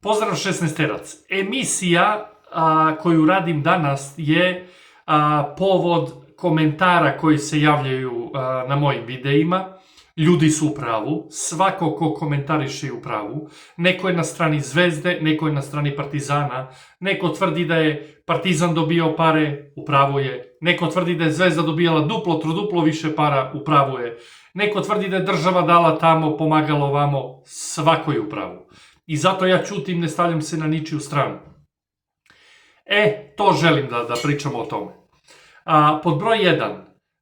Pozdrav 16-terac. Emisija koju radim danas je povod komentara koji se javljaju na mojim videima. Ljudi su u pravu, svako ko komentariše je u pravu. Neko je na strani Zvezde, neko je na strani Partizana. Neko tvrdi da je Partizan dobio pare, u pravu je. Neko tvrdi da je Zvezda dobijala duplo, troduplo više para, u pravu je. Neko tvrdi da je država dala tamo, pomagalo vamo, svako je u pravu. I zato ja ćutim, ne stavljam se na ničiju stranu. To želim da pričamo o tome. Pod broj 1,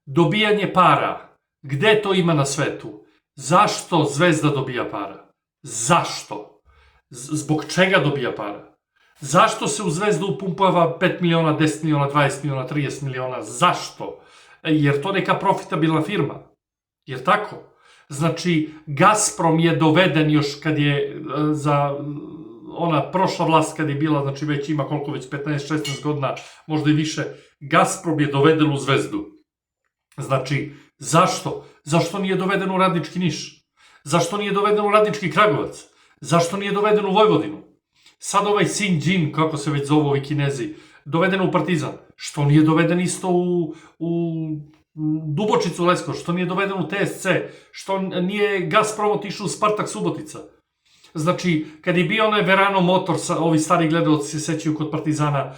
dobijanje para. Gde to ima na svetu? Zašto Zvezda dobija para? Zašto? Zbog čega dobija para? Zašto se u Zvezdu upumpava 5 miliona, 10 miliona, 20 miliona, 30 miliona? Zašto? Jer to neka profitabilna firma. Jer tako? Znači, Gazprom je doveden još kad je za ona prošla vlast kad je bila, znači već ima koliko već 15-16 godina, možda i više, Gazprom je doveden u Zvezdu. Znači, zašto? Zašto nije doveden u Radnički Niš? Zašto nije doveden u Radnički Kragujevac? Zašto nije doveden u Vojvodinu? Sad ovaj Sinđin, kako se već zovu ovi Kinezi, doveden u Partizan. Što nije doveden isto u Dubočicu Lesko? Što nije doveden u TSC? Što nije Gazprom otišao u Spartak Subotica? Znači, kad je bio onaj Verano Motor, ovi stari gledalci se sećaju kod Partizana,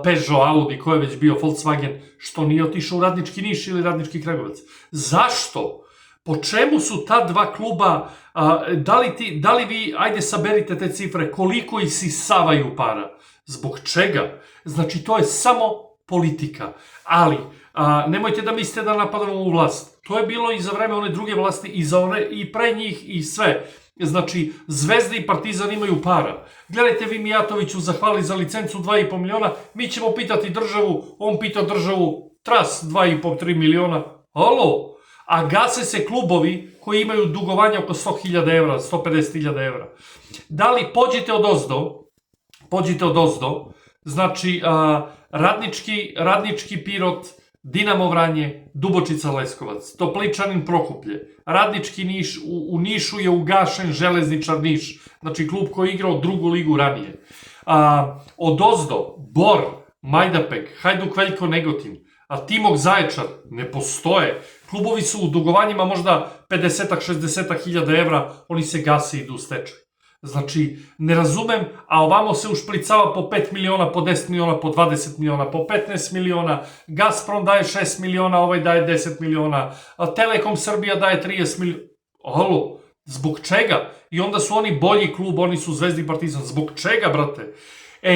Peugeot, Audi, ko je već bio, Volkswagen, što nije otišao u Radnički Niš ili Radnički Kragujevac? Zašto? Po čemu su ta dva kluba, da li vi, ajde saberite te cifre, koliko isisavaju para? Zbog čega? Znači, to je samo politika. Ali, nemojte da mislite da napadamo ovu vlast. To je bilo i za vreme one druge vlasti, i pre njih, i sve. Znači, Zvezda i Partizan imaju para. Gledajte, vi Mijatoviću zahvali za licencu 2,5 miliona, mi ćemo pitati državu, on pita državu, tras 2,5-3 miliona. Alo? A gase se klubovi koji imaju dugovanja oko 100.000 evra, 150.000 evra. Da li pođite od ozdo, znači Radnički Pirot, Dinamo Vranje, Dubočica Leskovac, Topličanin Prokuplje, Radnički Niš, u Nišu je ugašen Železničar Niš, znači klub koji je igrao drugu ligu ranije. Od ozdo, Bor, Majdanpek, Hajduk Veljko Negotin, Timok Zaječar, ne postoje. Klubovi su u dugovanjima možda 50-60 hiljada evra, oni se gase i idu u stečaj. Znači, ne razumem, a ovamo se ušpricava po 5 miliona, po 10 miliona, po 20 miliona, po 15 miliona, Gazprom daje 6 miliona, ovaj daje 10 miliona, Telekom Srbija daje 30 miliona. Alo, zbog čega? I onda su oni bolji klub, oni su Zvezda i Partizan. Zbog čega, brate?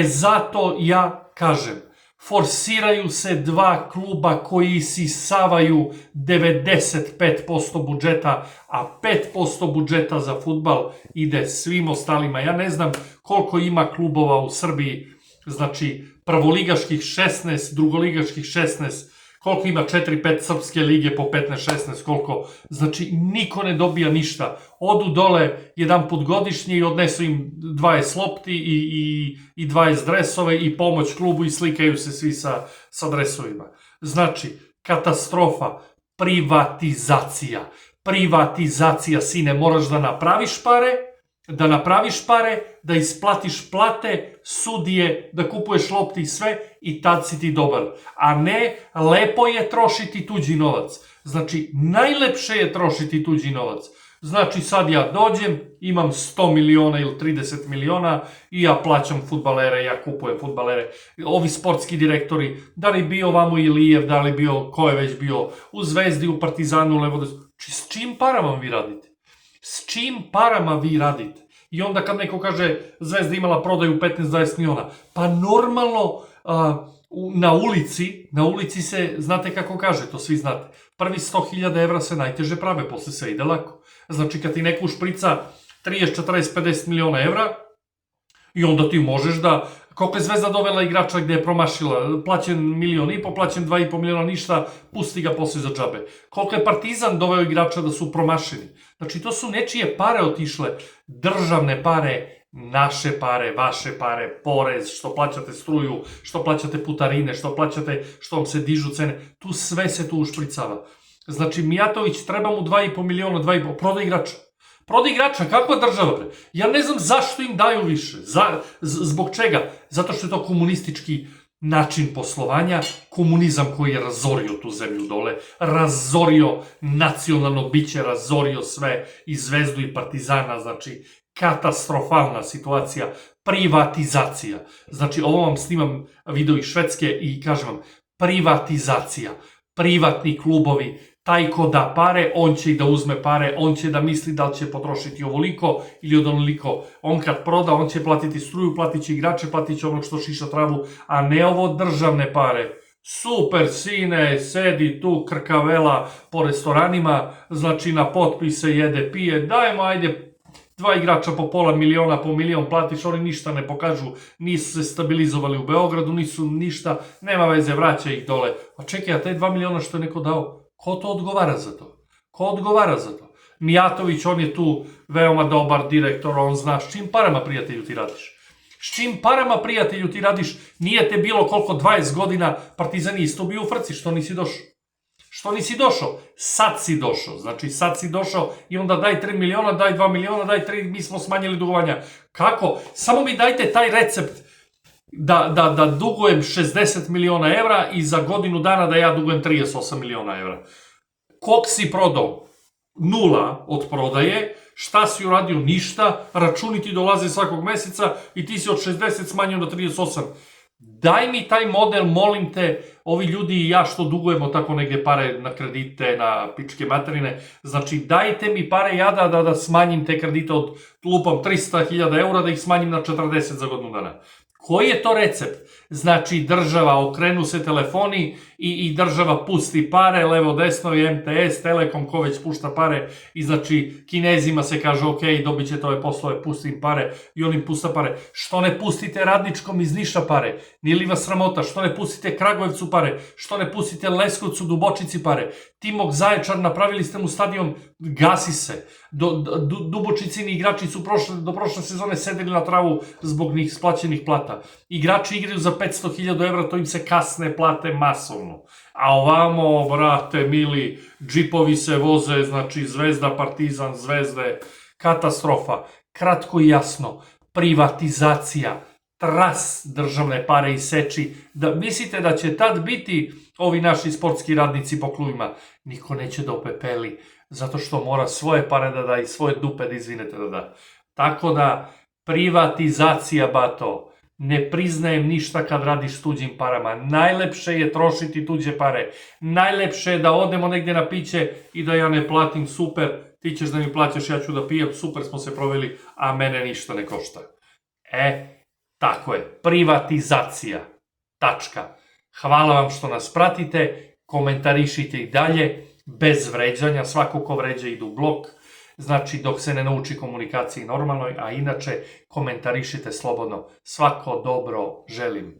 Zato ja kažem, forsiraju se dva kluba koji isisavaju 95% budžeta, a 5% budžeta za fudbal ide svim ostalima. Ja ne znam koliko ima klubova u Srbiji, znači prvoligaških 16, drugoligaških 16, koliko ima 4-5 srpske lige po 15-16, koliko, znači niko ne dobija ništa. Odu dole jedan put godišnje i odnesu im 20 lopti i 20 dresove i pomoć klubu i slikaju se svi sa dresovima. Znači, katastrofa, privatizacija, sine, moraš da napraviš pare, da isplatiš plate, sudije, da kupuješ lopti i sve i tad si ti dobar. A ne, lepo je trošiti tuđi novac. Znači, najlepše je trošiti tuđi novac. Znači, sad ja dođem, imam 100 miliona ili 30 miliona i ja plaćam fudbalere, ja kupujem fudbalere. Ovi sportski direktori, da li bio vamo Ilijev, da li bio, ko je već bio, u Zvezdi, u Partizanu, u Levodosu. S čim parama vi radite? S čim parama vi radite? I onda kad neko kaže Zvezda imala prodaju 15-20 miliona, pa normalno na ulici se, znate kako kaže, to svi znate, prvi 100.000 evra se najteže prave, posle sve ide lako. Znači kad ti neko ušprica 30, 40, 50 miliona evra i onda ti možeš da, koliko je Zvezda dovela igrača gde je promašila, plaćen 1,5 miliona, plaćen 2,5 miliona, ništa, pusti ga posle za džabe. Koliko je Partizan doveo igrača da su promašeni. Znači to su nečije pare otišle, državne pare, naše pare, vaše pare, porez, što plaćate struju, što plaćate putarine, što plaćate, što vam se dižu cene, tu sve se tu ušpricava. Znači Mijatović treba mu 2,5 miliona, prodaj igrača. Proda igrača, kakva država, bre? Ja ne znam zašto im daju više. Zbog čega? Zato što je to komunistički način poslovanja, komunizam koji je razorio tu zemlju dole, razorio nacionalno biće, razorio sve i Zvezdu i Partizana, znači katastrofalna situacija, privatizacija. Znači, ovo vam snimam video iz Švedske i kažem vam, privatizacija, privatni klubovi, taj ko da pare, on će i da uzme pare, on će da misli da li će potrošiti ovoliko ili od onoliko. On kad proda, on će platiti struju, platit će igrače, platit će onog što šiša travu, a ne ovo državne pare. Super, sine, sedi tu krkavela po restoranima, znači na potpise jede, pije, dajmo, ajde, 2 igrača po pola miliona, po milion platiš, oni ništa ne pokažu, nisu se stabilizovali u Beogradu, nisu ništa, nema veze, vraća ih dole. A čekaj, a te 2 miliona što je neko dao, ko to odgovara za to? Ko odgovara za to? Mijatović, on je tu veoma dobar direktor, on zna s čim parama, prijatelju, ti radiš. S čim parama, prijatelju, ti radiš, nije te bilo koliko 20 godina, Partizan isto bio u frci, što nisi došao. Što nisi došao? Sad si došao. Znači, sad si došao i onda daj 3 miliona, daj 2 miliona, daj 3, mi smo smanjili dugovanja. Kako? Samo mi dajte taj recept da dugujem 60 miliona evra i za godinu dana da ja dugujem 38 miliona evra. Kog si prodao? 0 od prodaje. Šta si uradio? Ništa. Računi ti dolaze svakog meseca i ti si od 60 smanjio do 38. Daj mi taj model, molim te, ovi ljudi i ja što dugujemo tako negdje pare na kredite, na pičke materine, znači dajte mi pare ja da smanjim te kredite od lupam 300.000 eura, da ih smanjim na 40 za godinu dana. Koji je to recept? Znači država, okrenu se telefoni i država pusti pare, levo desno i MTS, Telekom, ko već pušta pare i znači Kinezima se kaže ok, dobit ćete ove poslove, pusti im pare i on im pusta pare. Što ne pustite Radničkom iz Niša pare? Nije li vas sramota? Što ne pustite Kragujevcu pare? Što ne pustite Leskovcu, Dubočici pare? Timok Zaječar, napravili ste mu stadion, gasi se. Dubočicini igrači su do prošle sezone sedeli na travu zbog njih splaćenih plata. Igrači igraju za 500.000 evra, to im se kasne plate masovno. A ovamo, brate, mili, džipovi se voze, znači Zvezda, Partizan, Zvezde, katastrofa. Kratko i jasno, privatizacija, tras državne pare iseči. Da mislite da će tad biti ovi naši sportski radnici po klubima? Niko neće da opepeli, zato što mora svoje pare da da i svoje dupe da izvinete da da. Tako da, privatizacija, bato. Ne priznajem ništa kad radiš s tuđim parama. Najlepše je trošiti tuđe pare. Najlepše je da odemo negdje na piće i da ja ne platim, super, ti ćeš da mi plaćaš, ja ću da pijem, super smo se proveli, a mene ništa ne košta. Tako je, privatizacija. Tačka. Hvala vam što nas pratite, komentarišite i dalje, bez vređanja, svako ko vređa ide u blok. Znači, dok se ne nauči komunikaciji normalnoj, a inače komentarišite slobodno. Svako dobro želim.